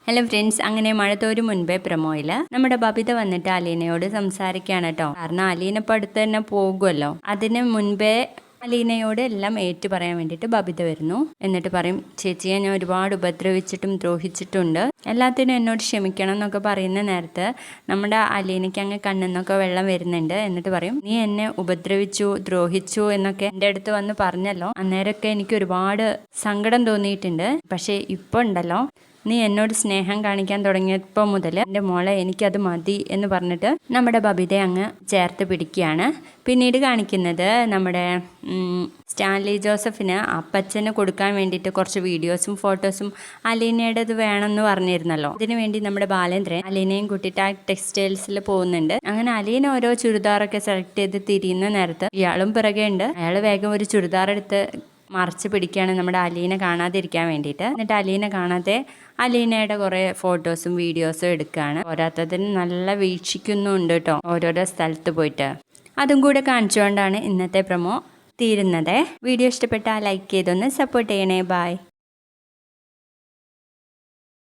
Hello friends, അങ്ങനെ മഴ തോരും മുൻപേ പ്രമോയിൽ നമ്മുടെ ബബിത വന്നിട്ട് അലീനയോട് സംസാരിക്കുകയാണ് കേട്ടോ. കാരണം അലീന ഇപ്പോൾ അടുത്ത് തന്നെ പോകുമല്ലോ. അതിന് മുൻപേ അലീനയോട് എല്ലാം ഏറ്റു പറയാൻ വേണ്ടിയിട്ട് ബബിത വരുന്നു. എന്നിട്ട് പറയും, ചേച്ചിയെ ഞാൻ ഒരുപാട് ഉപദ്രവിച്ചിട്ടും ദ്രോഹിച്ചിട്ടുണ്ട്, എല്ലാത്തിനും എന്നോട് ക്ഷമിക്കണം എന്നൊക്കെ പറയുന്ന നേരത്ത് നമ്മുടെ അലീനയ്ക്ക് അങ്ങ് കണ്ണിന്നൊക്കെ വെള്ളം വരുന്നുണ്ട്. എന്നിട്ട് പറയും, നീ എന്നെ ഉപദ്രവിച്ചു ദ്രോഹിച്ചു എന്നൊക്കെ എൻ്റെ അടുത്ത് വന്ന് പറഞ്ഞല്ലോ, അന്നേരമൊക്കെ എനിക്ക് ഒരുപാട് സങ്കടം തോന്നിയിട്ടുണ്ട്. പക്ഷേ ഇപ്പോൾ ഉണ്ടല്ലോ, നീ എന്നോട് സ്നേഹം കാണിക്കാൻ തുടങ്ങിയപ്പോൾ മുതൽ എൻ്റെ മോളെ എനിക്കത് മതി എന്ന് പറഞ്ഞിട്ട് നമ്മുടെ ബബിതയെ അങ്ങ് ചേർത്ത് പിടിക്കുകയാണ്. പിന്നീട് കാണിക്കുന്നത് നമ്മുടെ സ്റ്റാൻലി ജോസഫിന് അപ്പച്ചന് കൊടുക്കാൻ വേണ്ടിയിട്ട് കുറച്ച് വീഡിയോസും ഫോട്ടോസും അലീനയുടേത് വേണമെന്ന് പറഞ്ഞിരുന്നല്ലോ. അതിനുവേണ്ടി നമ്മുടെ ബാലേന്ദ്രൻ അലീനയും കൂട്ടിയിട്ട് ആ ടെക്സ്റ്റൈൽസിൽ പോകുന്നുണ്ട്. അങ്ങനെ അലീന ഓരോ ചുരിദാറൊക്കെ സെലക്ട് ചെയ്ത് തിരിയുന്ന നേരത്ത് ഇയാളും പിറകെ ഉണ്ട്. അയാൾ വേഗം ഒരു ചുരിദാർ എടുത്ത് മറച്ച് പിടിക്കുകയാണ് നമ്മുടെ അലീന കാണാതിരിക്കാൻ വേണ്ടിയിട്ട്. എന്നിട്ട് അലീന കാണാതെ അലീനയുടെ കുറേ ഫോട്ടോസും വീഡിയോസും എടുക്കുകയാണ്. പോരാത്തതിന് നല്ല വീക്ഷിക്കുന്നുണ്ട് കേട്ടോ ഓരോരോ സ്ഥലത്ത് പോയിട്ട്. അതും കൂടെ കാണിച്ചുകൊണ്ടാണ് ഇന്നത്തെ പ്രൊമോ തീരുന്നത്. വീഡിയോ ഇഷ്ടപ്പെട്ടാൽ ലൈക്ക് ചെയ്തൊന്ന് സപ്പോർട്ട് ചെയ്യണേ. ബൈ.